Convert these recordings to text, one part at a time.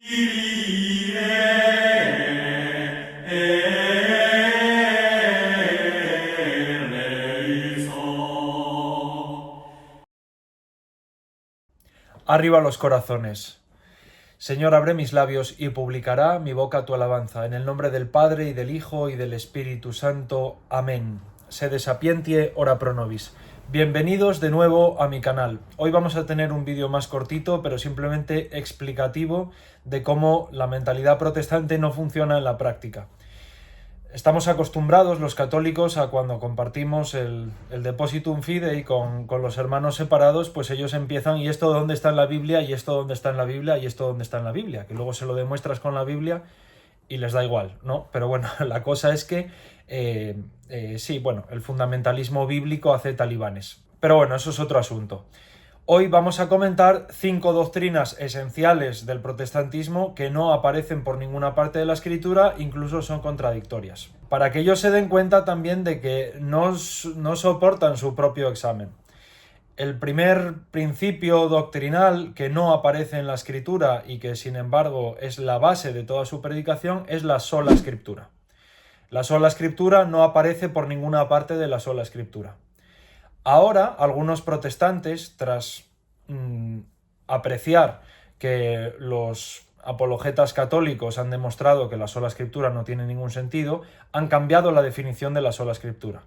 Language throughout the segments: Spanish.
Arriba los corazones. Señor, abre mis labios y publicará mi boca tu alabanza. En el nombre del Padre, y del Hijo, y del Espíritu Santo. Amén. Sede sapientie, ora pro nobis. Bienvenidos de nuevo a mi canal. Hoy vamos a tener un vídeo más cortito, pero simplemente explicativo de cómo la mentalidad protestante no funciona en la práctica. Estamos acostumbrados los católicos a cuando compartimos el Depositum Fidei con los hermanos separados, pues ellos empiezan, ¿y esto dónde está en la Biblia? ¿Y esto dónde está en la Biblia? ¿Y esto dónde está en la Biblia? Que luego se lo demuestras con la Biblia y les da igual, ¿no? Pero bueno, la cosa es que sí, bueno, el fundamentalismo bíblico hace talibanes. Pero bueno, eso es otro asunto. Hoy vamos a comentar 5 doctrinas esenciales del protestantismo que no aparecen por ninguna parte de la escritura, incluso son contradictorias. Para que ellos se den cuenta también de que no soportan su propio examen. El primer principio doctrinal que no aparece en la escritura y que sin embargo es la base de toda su predicación es la sola escritura. La sola escritura no aparece por ninguna parte de la sola escritura. Ahora, algunos protestantes, tras apreciar que los apologetas católicos han demostrado que la sola escritura no tiene ningún sentido, han cambiado la definición de la sola escritura.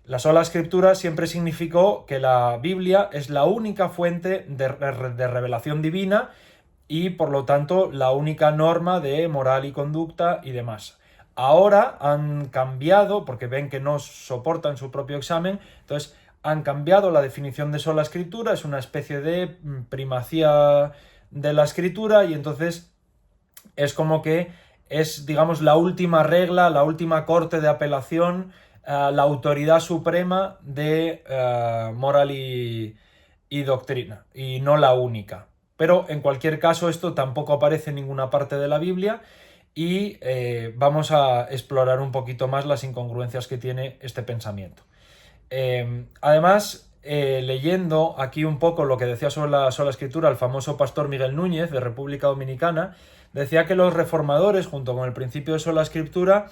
La sola escritura siempre significó que la Biblia es la única fuente de revelación divina y, por lo tanto, la única norma de moral y conducta y demás. Ahora han cambiado, porque ven que no soportan su propio examen, entonces han cambiado la definición de sola escritura, es una especie de primacía de la escritura y entonces es como que es, digamos, la última regla, la última corte de apelación, la autoridad suprema de moral y doctrina, y no la única. Pero en cualquier caso esto tampoco aparece en ninguna parte de la Biblia y vamos a explorar un poquito más las incongruencias que tiene este pensamiento. Además, leyendo aquí un poco lo que decía sobre la sola escritura el famoso pastor Miguel Núñez de República Dominicana, decía que los reformadores, junto con el principio de sola escritura,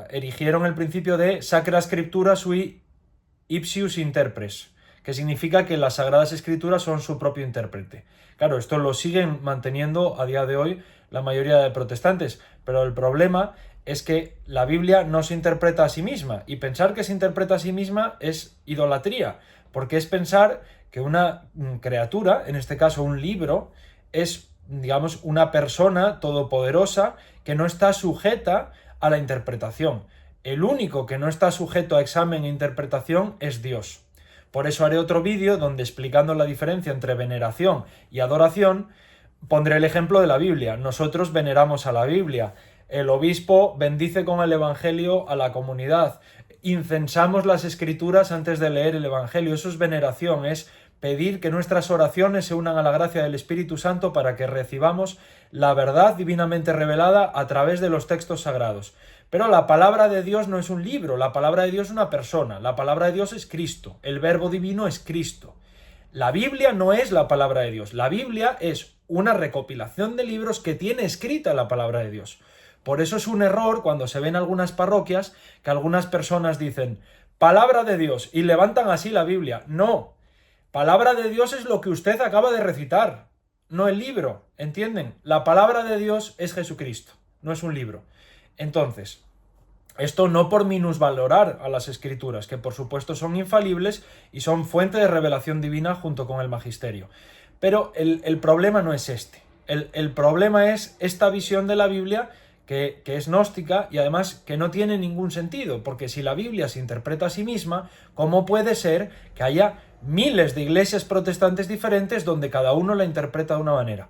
erigieron el principio de Sacra Scriptura sui ipsius interpres, que significa que las Sagradas Escrituras son su propio intérprete. Claro, esto lo siguen manteniendo a día de hoy la mayoría de protestantes, pero el problema es que la Biblia no se interpreta a sí misma, y pensar que se interpreta a sí misma es idolatría, porque es pensar que una criatura, en este caso un libro, es, digamos, una persona todopoderosa que no está sujeta a la interpretación. El único que no está sujeto a examen e interpretación es Dios. Por eso haré otro vídeo donde, explicando la diferencia entre veneración y adoración, pondré el ejemplo de la Biblia. Nosotros veneramos a la Biblia. El obispo bendice con el Evangelio a la comunidad. Incensamos las Escrituras antes de leer el Evangelio. Eso es veneración, es pedir que nuestras oraciones se unan a la gracia del Espíritu Santo para que recibamos la verdad divinamente revelada a través de los textos sagrados. Pero la palabra de Dios no es un libro, la palabra de Dios es una persona, la palabra de Dios es Cristo, el verbo divino es Cristo. La Biblia no es la palabra de Dios, la Biblia es una recopilación de libros que tiene escrita la palabra de Dios. Por eso es un error cuando se ven algunas parroquias que algunas personas dicen palabra de Dios y levantan así la Biblia. No, palabra de Dios es lo que usted acaba de recitar, no el libro, ¿entienden? La palabra de Dios es Jesucristo, no es un libro. Entonces, esto no por minusvalorar a las Escrituras, que por supuesto son infalibles y son fuente de revelación divina junto con el magisterio. Pero el problema no es este. El problema es esta visión de la Biblia que es gnóstica y además que no tiene ningún sentido, porque si la Biblia se interpreta a sí misma, ¿cómo puede ser que haya miles de iglesias protestantes diferentes donde cada uno la interpreta de una manera?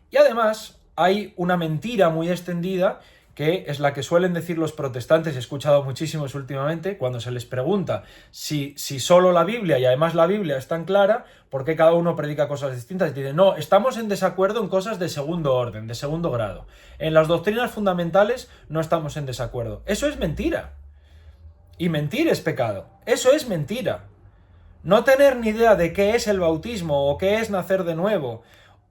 Y además hay una mentira muy extendida que es la que suelen decir los protestantes, he escuchado muchísimos últimamente, cuando se les pregunta si solo la Biblia, y además la Biblia es tan clara, ¿por qué cada uno predica cosas distintas? Y dicen, no, estamos en desacuerdo en cosas de segundo orden, de segundo grado. En las doctrinas fundamentales no estamos en desacuerdo. Eso es mentira. Y mentir es pecado. Eso es mentira. No tener ni idea de qué es el bautismo o qué es nacer de nuevo,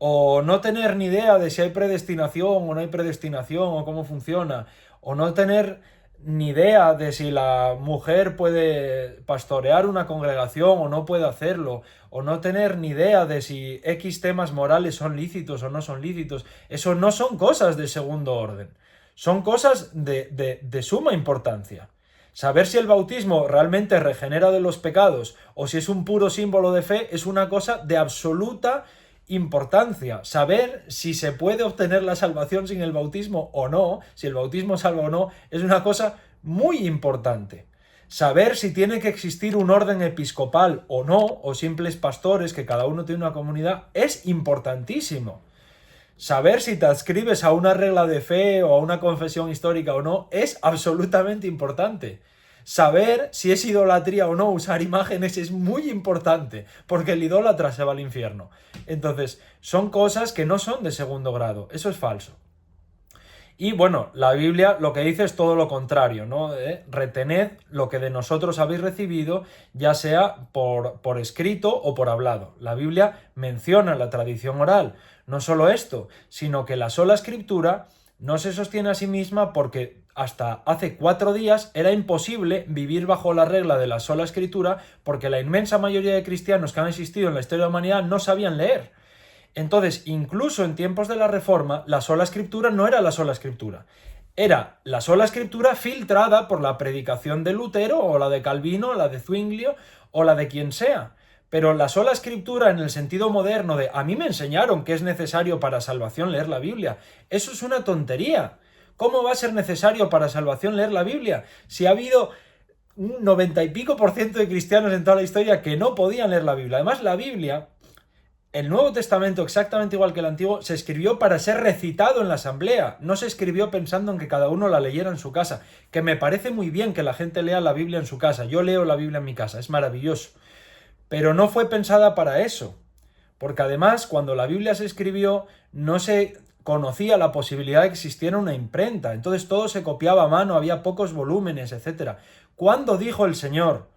o no tener ni idea de si hay predestinación o no hay predestinación o cómo funciona, o no tener ni idea de si la mujer puede pastorear una congregación o no puede hacerlo, o no tener ni idea de si X temas morales son lícitos o no son lícitos. Eso no son cosas de segundo orden, son cosas de suma importancia. Saber si el bautismo realmente regenera de los pecados o si es un puro símbolo de fe es una cosa de absoluta importancia. Saber si se puede obtener la salvación sin el bautismo o no, si el bautismo salva o no, es una cosa muy importante. Saber si tiene que existir un orden episcopal o no, o simples pastores, que cada uno tiene una comunidad, es importantísimo. Saber si te adscribes a una regla de fe o a una confesión histórica o no es absolutamente importante. Saber si es idolatría o no usar imágenes es muy importante, porque el idólatra se va al infierno. Entonces, son cosas que no son de segundo grado, eso es falso. Y bueno, la Biblia lo que dice es todo lo contrario, ¿no? Retened lo que de nosotros habéis recibido, ya sea por escrito o por hablado. La Biblia menciona la tradición oral. No solo esto, sino que la sola escritura no se sostiene a sí misma porque hasta hace 4 días era imposible vivir bajo la regla de la sola escritura porque la inmensa mayoría de cristianos que han existido en la historia de la humanidad no sabían leer. Entonces, incluso en tiempos de la Reforma, la sola escritura no era la sola escritura. Era la sola escritura filtrada por la predicación de Lutero, o la de Calvino, o la de Zwinglio, o la de quien sea. Pero la sola escritura en el sentido moderno de a mí me enseñaron que es necesario para salvación leer la Biblia, eso es una tontería. ¿Cómo va a ser necesario para salvación leer la Biblia? Si ha habido un 90 y pico % de cristianos en toda la historia que no podían leer la Biblia. Además, la Biblia, el Nuevo Testamento, exactamente igual que el Antiguo, se escribió para ser recitado en la asamblea. No se escribió pensando en que cada uno la leyera en su casa. Que me parece muy bien que la gente lea la Biblia en su casa. Yo leo la Biblia en mi casa, es maravilloso. Pero no fue pensada para eso. Porque además, cuando la Biblia se escribió, no se conocía la posibilidad de que existiera una imprenta. Entonces todo se copiaba a mano, había pocos volúmenes, etc. ¿Cuándo dijo el Señor?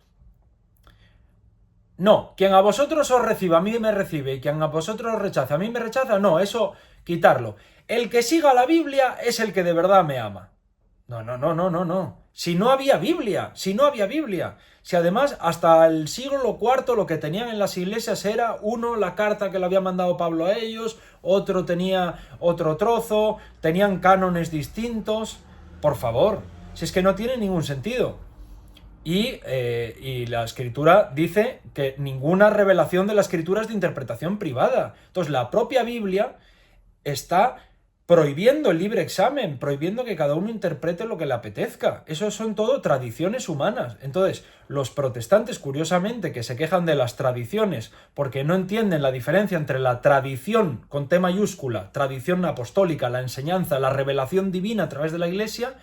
No, quien a vosotros os reciba, a mí me recibe, y quien a vosotros os rechaza, a mí me rechaza, no, eso quitarlo. El que siga la Biblia es el que de verdad me ama. No. Si no había Biblia, Si además hasta el siglo IV lo que tenían en las iglesias era, uno, la carta que le había mandado Pablo a ellos, otro tenía otro trozo, tenían cánones distintos. Por favor, si es que no tiene ningún sentido. Y la escritura dice que ninguna revelación de la escritura es de interpretación privada. Entonces la propia Biblia está prohibiendo el libre examen, prohibiendo que cada uno interprete lo que le apetezca. Eso son todo tradiciones humanas. Entonces, los protestantes, curiosamente, que se quejan de las tradiciones porque no entienden la diferencia entre la tradición con T mayúscula, tradición apostólica, la enseñanza, la revelación divina a través de la Iglesia,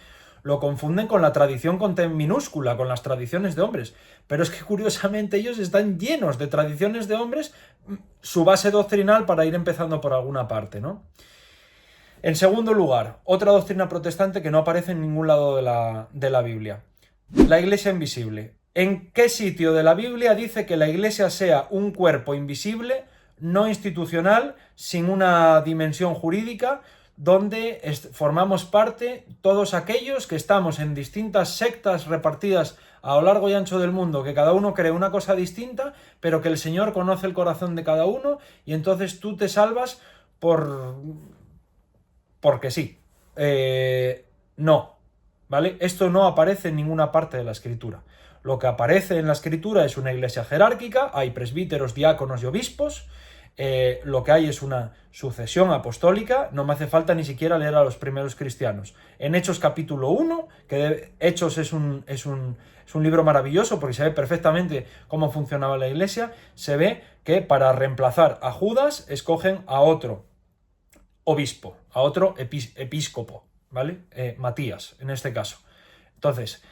lo confunden con la tradición con T minúscula, con las tradiciones de hombres. Pero es que curiosamente ellos están llenos de tradiciones de hombres, su base doctrinal para ir empezando por alguna parte, ¿no? En segundo lugar, otra doctrina protestante que no aparece en ningún lado de la Biblia. La iglesia invisible. ¿En qué sitio de la Biblia dice que la iglesia sea un cuerpo invisible, no institucional, sin una dimensión jurídica, donde formamos parte todos aquellos que estamos en distintas sectas repartidas a lo largo y ancho del mundo, que cada uno cree una cosa distinta, pero que el Señor conoce el corazón de cada uno y entonces tú te salvas porque sí? No, ¿vale? Esto no aparece en ninguna parte de la Escritura. Lo que aparece en la Escritura es una iglesia jerárquica, hay presbíteros, diáconos y obispos. Lo que hay es una sucesión apostólica, no me hace falta ni siquiera leer a los primeros cristianos. En Hechos capítulo 1, que Hechos es un libro maravilloso porque se ve perfectamente cómo funcionaba la iglesia, se ve que para reemplazar a Judas escogen a otro obispo, a otro episcopo, ¿vale? Matías, en este caso. Entonces,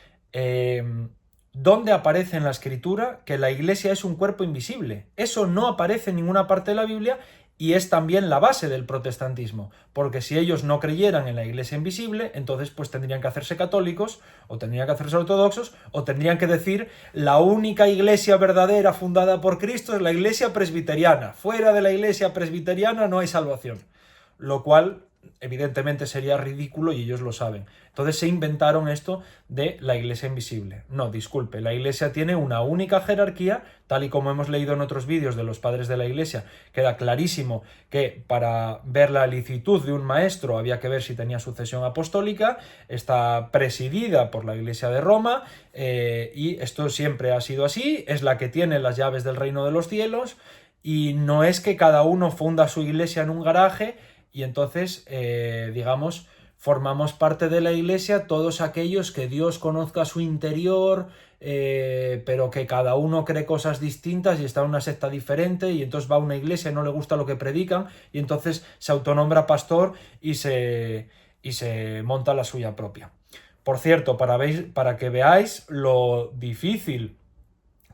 ¿dónde aparece en la Escritura que la iglesia es un cuerpo invisible? Eso no aparece en ninguna parte de la Biblia y es también la base del protestantismo, porque si ellos no creyeran en la Iglesia invisible, entonces pues tendrían que hacerse católicos, o tendrían que hacerse ortodoxos, o tendrían que decir la única iglesia verdadera fundada por Cristo es la Iglesia presbiteriana. Fuera de la Iglesia presbiteriana no hay salvación. Lo cual evidentemente sería ridículo y ellos lo saben. Entonces se inventaron esto de la Iglesia invisible. No, disculpe, la Iglesia tiene una única jerarquía, tal y como hemos leído en otros vídeos de los padres de la Iglesia, queda clarísimo que para ver la licitud de un maestro había que ver si tenía sucesión apostólica, está presidida por la Iglesia de Roma, y esto siempre ha sido así, es la que tiene las llaves del reino de los cielos, y no es que cada uno funda su iglesia en un garaje y entonces, digamos, formamos parte de la Iglesia todos aquellos que Dios conozca su interior, pero que cada uno cree cosas distintas y está en una secta diferente y entonces va a una iglesia y no le gusta lo que predican y entonces se autonombra pastor y se monta la suya propia. Por cierto, para que veáis lo difícil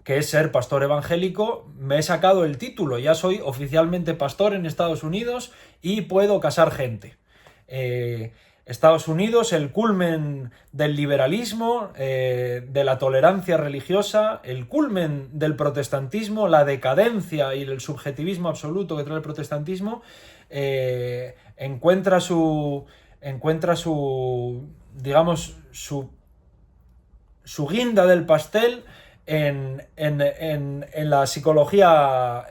que es ser pastor evangélico, me he sacado el título, ya soy oficialmente pastor en Estados Unidos y puedo casar gente. Estados Unidos, el culmen del liberalismo, de la tolerancia religiosa, el culmen del protestantismo, la decadencia y el subjetivismo absoluto que trae el protestantismo, encuentra su, digamos, su guinda del pastel en la psicología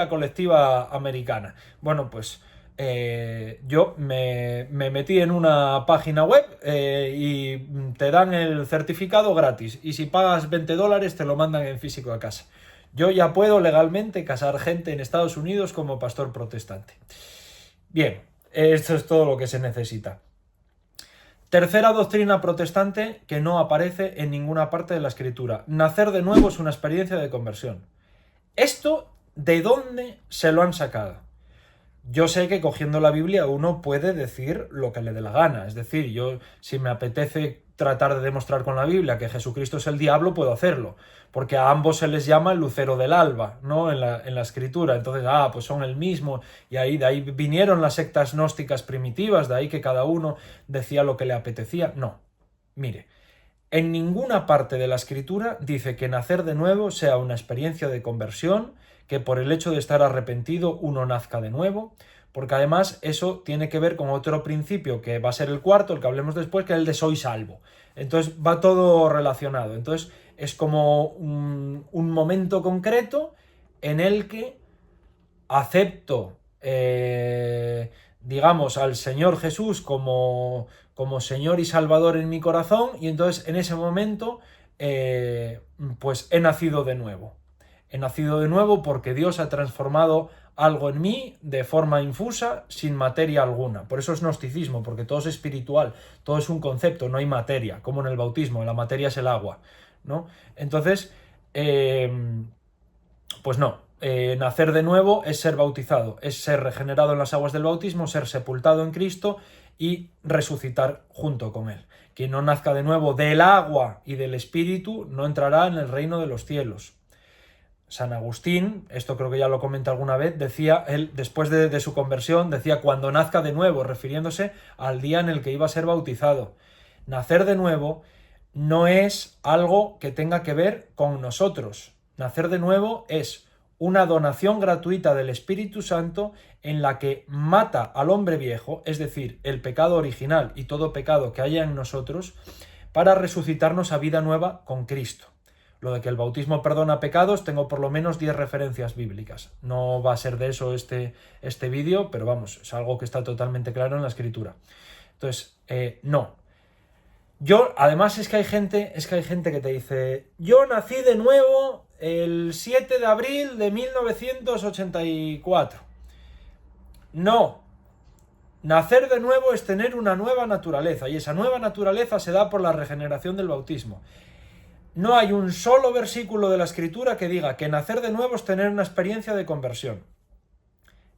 colectiva americana. Bueno, pues yo me metí en una página web y te dan el certificado gratis y si pagas $20 te lo mandan en físico a casa. Yo ya puedo legalmente casar gente en Estados Unidos como pastor protestante. Bien, esto es todo lo que se necesita. Tercera doctrina protestante que no aparece en ninguna parte de la Escritura. Nacer de nuevo es una experiencia de conversión. ¿Esto de dónde se lo han sacado? Yo sé que cogiendo la Biblia uno puede decir lo que le dé la gana. Es decir, yo si me apetece tratar de demostrar con la Biblia que Jesucristo es el diablo, puedo hacerlo. Porque a ambos se les llama el lucero del alba, ¿no? En la Escritura. Entonces, pues son el mismo. Y de ahí vinieron las sectas gnósticas primitivas, de ahí que cada uno decía lo que le apetecía. No. Mire, en ninguna parte de la Escritura dice que nacer de nuevo sea una experiencia de conversión, que por el hecho de estar arrepentido uno nazca de nuevo, porque además eso tiene que ver con otro principio que va a ser el cuarto, el que hablemos después, que es el de soy salvo. Entonces va todo relacionado. Entonces es como un momento concreto en el que acepto, digamos, al Señor Jesús como Señor y Salvador en mi corazón y entonces en ese momento pues he nacido de nuevo. He nacido de nuevo porque Dios ha transformado algo en mí de forma infusa, sin materia alguna. Por eso es gnosticismo, porque todo es espiritual, todo es un concepto, no hay materia, como en el bautismo, la materia es el agua, ¿no? Entonces, pues no, nacer de nuevo es ser bautizado, es ser regenerado en las aguas del bautismo, ser sepultado en Cristo y resucitar junto con Él. Quien no nazca de nuevo del agua y del Espíritu no entrará en el reino de los cielos. San Agustín, esto creo que ya lo comenté alguna vez, decía, él después de su conversión, decía cuando nazca de nuevo, refiriéndose al día en el que iba a ser bautizado. Nacer de nuevo no es algo que tenga que ver con nosotros. Nacer de nuevo es una donación gratuita del Espíritu Santo en la que mata al hombre viejo, es decir, el pecado original y todo pecado que haya en nosotros, para resucitarnos a vida nueva con Cristo. Lo de que el bautismo perdona pecados, tengo por lo menos 10 referencias bíblicas. No va a ser de eso este vídeo, pero vamos, es algo que está totalmente claro en la Escritura. Entonces, no. Además es que hay gente que te dice, yo nací de nuevo el 7 de abril de 1984. No. Nacer de nuevo es tener una nueva naturaleza, y esa nueva naturaleza se da por la regeneración del bautismo. No hay un solo versículo de la Escritura que diga que nacer de nuevo es tener una experiencia de conversión.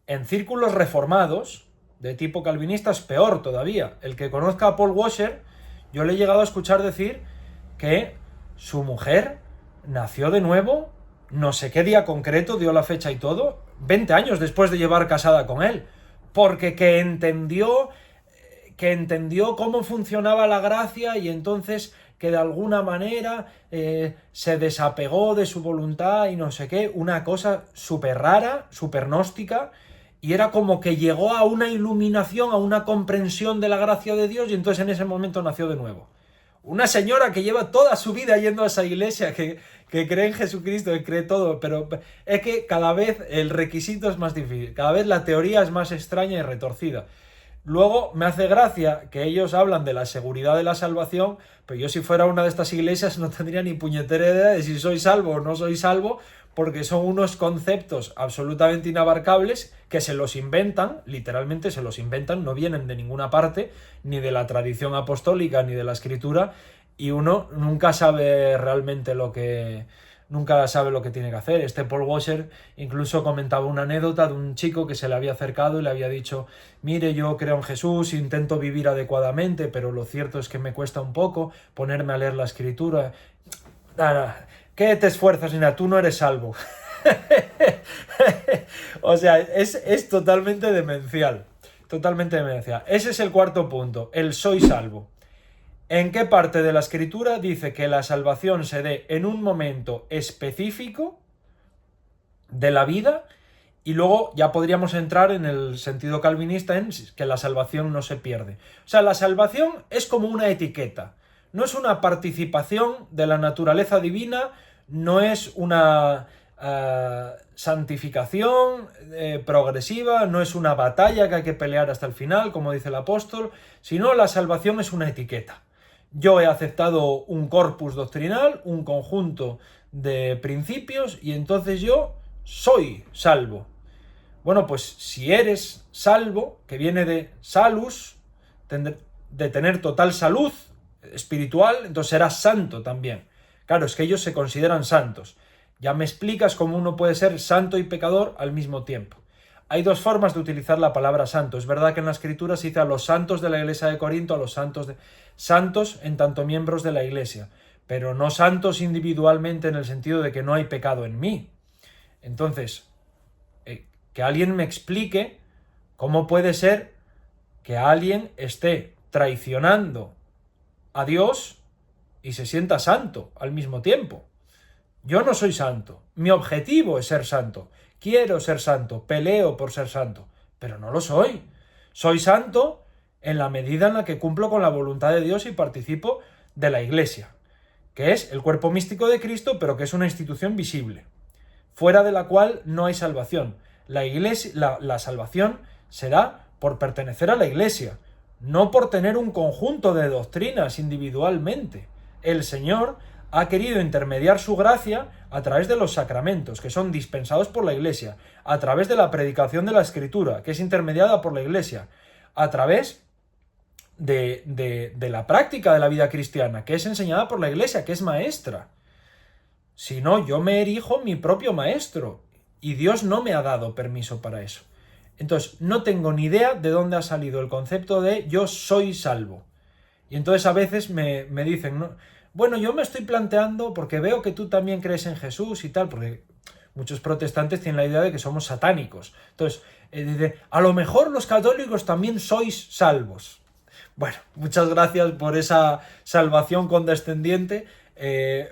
En círculos reformados, de tipo calvinista, es peor todavía. El que conozca a Paul Washer, yo le he llegado a escuchar decir que su mujer nació de nuevo, no sé qué día concreto, dio la fecha y todo, 20 años después de llevar casada con él, porque que entendió cómo funcionaba la gracia y entonces que de alguna manera se desapegó de su voluntad y no sé qué, una cosa súper rara, súper gnóstica, y era como que llegó a una iluminación, a una comprensión de la gracia de Dios y entonces en ese momento nació de nuevo. Una señora que lleva toda su vida yendo a esa iglesia, que cree en Jesucristo, que cree todo, pero es que cada vez el requisito es más difícil, cada vez la teoría es más extraña y retorcida. Luego me hace gracia que ellos hablan de la seguridad de la salvación, pero yo si fuera una de estas iglesias no tendría ni puñetera idea de si soy salvo o no soy salvo, porque son unos conceptos absolutamente inabarcables que se los inventan, literalmente se los inventan, no vienen de ninguna parte, ni de la tradición apostólica, ni de la escritura, y uno nunca sabe realmente nunca sabe lo que tiene que hacer. Este Paul Washer incluso comentaba una anécdota de un chico que se le había acercado y le había dicho: mire, yo creo en Jesús, intento vivir adecuadamente, pero lo cierto es que me cuesta un poco ponerme a leer la escritura. Nada, ¿qué te esfuerzas, Nina? Tú no eres salvo. O sea, es totalmente demencial. Totalmente demencial. Ese es el cuarto punto, el soy salvo. ¿En qué parte de la escritura dice que la salvación se dé en un momento específico de la vida? Y luego ya podríamos entrar en el sentido calvinista en que la salvación no se pierde. O sea, la salvación es como una etiqueta. No es una participación de la naturaleza divina, no es una santificación progresiva, no es una batalla que hay que pelear hasta el final, como dice el apóstol, sino la salvación es una etiqueta. Yo he aceptado un corpus doctrinal, un conjunto de principios, y entonces yo soy salvo. Bueno, pues si eres salvo, que viene de salus, de tener total salud espiritual, entonces serás santo también. Claro, es que ellos se consideran santos. Ya me explicas cómo uno puede ser santo y pecador al mismo tiempo. Hay dos formas de utilizar la palabra santo. Es verdad que en la escritura se dice a los santos de la iglesia de Corinto, a los santos en tanto miembros de la iglesia, pero no santos individualmente en el sentido de que no hay pecado en mí. Entonces, que alguien me explique cómo puede ser que alguien esté traicionando a Dios y se sienta santo al mismo tiempo. Yo no soy santo. Mi objetivo es ser santo. Quiero ser santo, peleo por ser santo, pero no lo soy. Soy santo en la medida en la que cumplo con la voluntad de Dios y participo de la Iglesia, que es el cuerpo místico de Cristo, pero que es una institución visible, fuera de la cual no hay salvación. La Iglesia, la salvación se da por pertenecer a la Iglesia, no por tener un conjunto de doctrinas individualmente. El Señor ha querido intermediar su gracia a través de los sacramentos, que son dispensados por la Iglesia, a través de la predicación de la Escritura, que es intermediada por la Iglesia, a través de la práctica de la vida cristiana, que es enseñada por la Iglesia, que es maestra. Si no, yo me erijo mi propio maestro, y Dios no me ha dado permiso para eso. Entonces, no tengo ni idea de dónde ha salido el concepto de yo soy salvo. Y entonces a veces me dicen, ¿no? Bueno, yo me estoy planteando, porque veo que tú también crees en Jesús y tal, porque muchos protestantes tienen la idea de que somos satánicos. Entonces, a lo mejor los católicos también sois salvos. Bueno, muchas gracias por esa salvación condescendiente,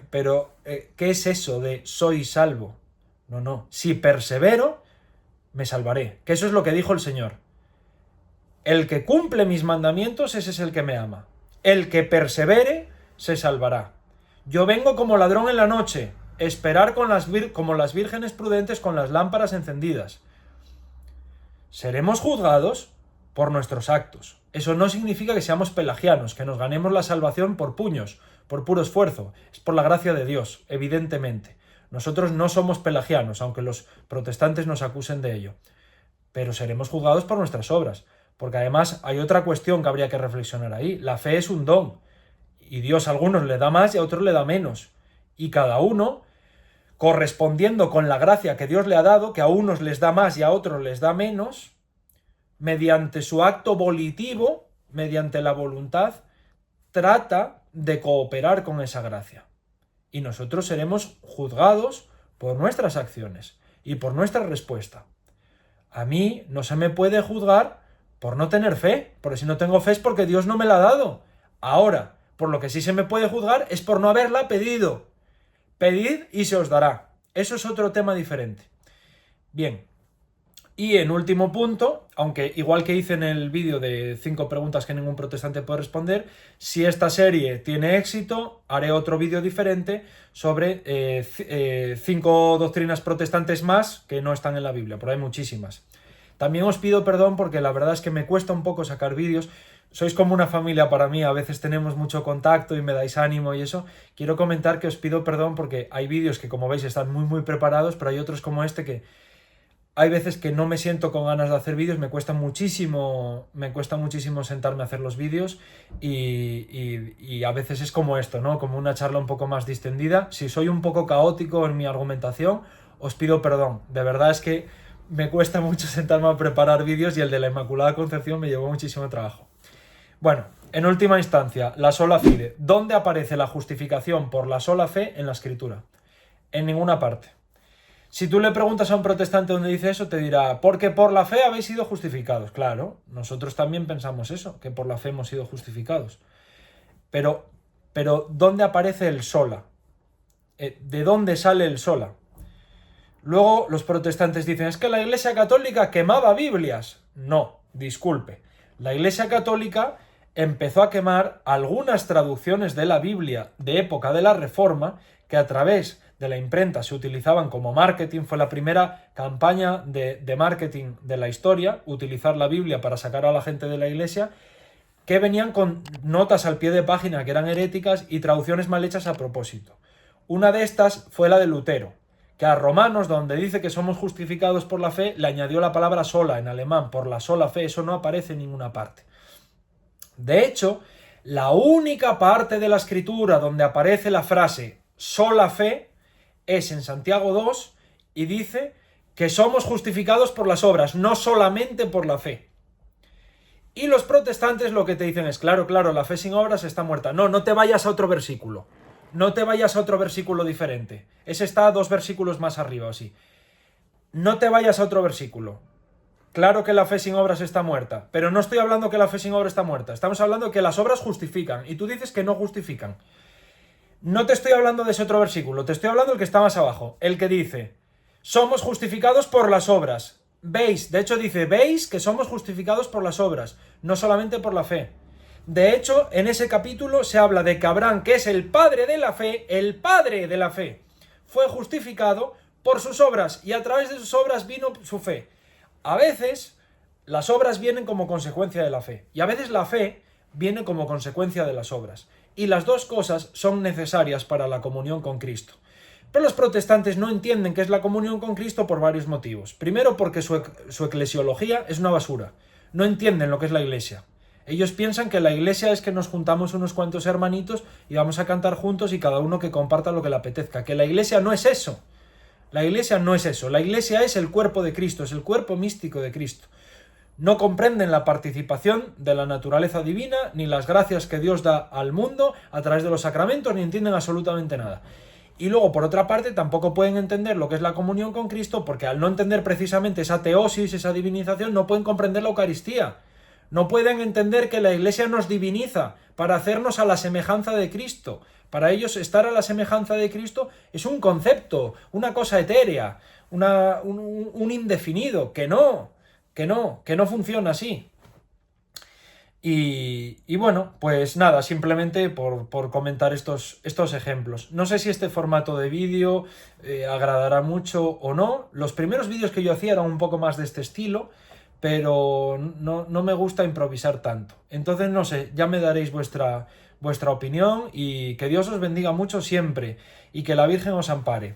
pero ¿qué es eso de soy salvo? No, si persevero, me salvaré. Que eso es lo que dijo el Señor. El que cumple mis mandamientos, ese es el que me ama. El que persevere, se salvará. Yo vengo como ladrón en la noche, esperar como las vírgenes prudentes con las lámparas encendidas. Seremos juzgados por nuestros actos. Eso no significa que seamos pelagianos, que nos ganemos la salvación por puños, por puro esfuerzo. Es por la gracia de Dios, evidentemente. Nosotros no somos pelagianos, aunque los protestantes nos acusen de ello. Pero seremos juzgados por nuestras obras. Porque además hay otra cuestión que habría que reflexionar ahí. La fe es un don. Y Dios a algunos le da más y a otros le da menos. Y cada uno, correspondiendo con la gracia que Dios le ha dado, que a unos les da más y a otros les da menos, mediante su acto volitivo, mediante la voluntad, trata de cooperar con esa gracia. Y nosotros seremos juzgados por nuestras acciones y por nuestra respuesta. A mí no se me puede juzgar por no tener fe, porque si no tengo fe es porque Dios no me la ha dado. Ahora, por lo que sí se me puede juzgar es por no haberla pedido. Pedid y se os dará. Eso es otro tema diferente. Bien. Y en último punto, aunque igual que hice en el vídeo de 5 preguntas que ningún protestante puede responder, si esta serie tiene éxito, haré otro vídeo diferente sobre 5 doctrinas protestantes más que no están en la Biblia, pero hay muchísimas. También os pido perdón porque la verdad es que me cuesta un poco sacar vídeos. Sois como una familia para mí, a veces tenemos mucho contacto y me dais ánimo y eso. Quiero comentar que os pido perdón porque hay vídeos que, como veis, están muy preparados, pero hay otros como este que hay veces que no me siento con ganas de hacer vídeos, me cuesta muchísimo sentarme a hacer los vídeos y a veces es como esto, ¿no? Como una charla un poco más distendida. Si soy un poco caótico en mi argumentación, os pido perdón. De verdad es que me cuesta mucho sentarme a preparar vídeos y el de la Inmaculada Concepción me llevó muchísimo trabajo. Bueno, en última instancia, la sola fide. ¿Dónde aparece la justificación por la sola fe en la Escritura? En ninguna parte. Si tú le preguntas a un protestante dónde dice eso, te dirá, porque por la fe habéis sido justificados. Claro, nosotros también pensamos eso, que por la fe hemos sido justificados. Pero ¿dónde aparece el sola? ¿De dónde sale el sola? Luego los protestantes dicen, es que la Iglesia Católica quemaba Biblias. No, disculpe. La Iglesia Católica empezó a quemar algunas traducciones de la Biblia de época de la Reforma que a través de la imprenta se utilizaban como marketing. Fue la primera campaña de marketing de la historia, utilizar la Biblia para sacar a la gente de la Iglesia, que venían con notas al pie de página que eran heréticas y traducciones mal hechas a propósito. Una de estas fue la de Lutero, que a Romanos, donde dice que somos justificados por la fe, le añadió la palabra sola en alemán, por la sola fe. Eso no aparece en ninguna parte. De hecho, la única parte de la Escritura donde aparece la frase sola fe es en Santiago 2 y dice que somos justificados por las obras, no solamente por la fe. Y los protestantes lo que te dicen es, claro, la fe sin obras está muerta. No te vayas a otro versículo. No te vayas a otro versículo diferente. Ese está 2 versículos más arriba, así. No te vayas a otro versículo. Claro que la fe sin obras está muerta, pero no estoy hablando que la fe sin obras está muerta. Estamos hablando que las obras justifican, y tú dices que no justifican. No te estoy hablando de ese otro versículo, te estoy hablando del que está más abajo, el que dice, somos justificados por las obras. Veis, de hecho dice, veis que somos justificados por las obras, no solamente por la fe. De hecho, en ese capítulo se habla de que Abraham, que es el padre de la fe, fue justificado por sus obras, y a través de sus obras vino su fe. A veces las obras vienen como consecuencia de la fe, y a veces la fe viene como consecuencia de las obras. Y las dos cosas son necesarias para la comunión con Cristo. Pero los protestantes no entienden qué es la comunión con Cristo por varios motivos. Primero, porque su eclesiología es una basura. No entienden lo que es la Iglesia. Ellos piensan que la Iglesia es que nos juntamos unos cuantos hermanitos y vamos a cantar juntos y cada uno que comparta lo que le apetezca. Que la Iglesia no es eso. La Iglesia no es eso. La Iglesia es el cuerpo de Cristo, es el cuerpo místico de Cristo. No comprenden la participación de la naturaleza divina, ni las gracias que Dios da al mundo a través de los sacramentos, ni entienden absolutamente nada. Y luego, por otra parte, tampoco pueden entender lo que es la comunión con Cristo, porque al no entender precisamente esa teosis, esa divinización, no pueden comprender la Eucaristía. No pueden entender que la Iglesia nos diviniza para hacernos a la semejanza de Cristo. Para ellos, estar a la semejanza de Cristo es un concepto, una cosa etérea, un indefinido, que no funciona así. Y bueno, pues nada, simplemente por comentar estos ejemplos. No sé si este formato de vídeo agradará mucho o no. Los primeros vídeos que yo hacía eran un poco más de este estilo, pero no me gusta improvisar tanto. Entonces, no sé, ya me daréis vuestra opinión, y que Dios os bendiga mucho siempre y que la Virgen os ampare.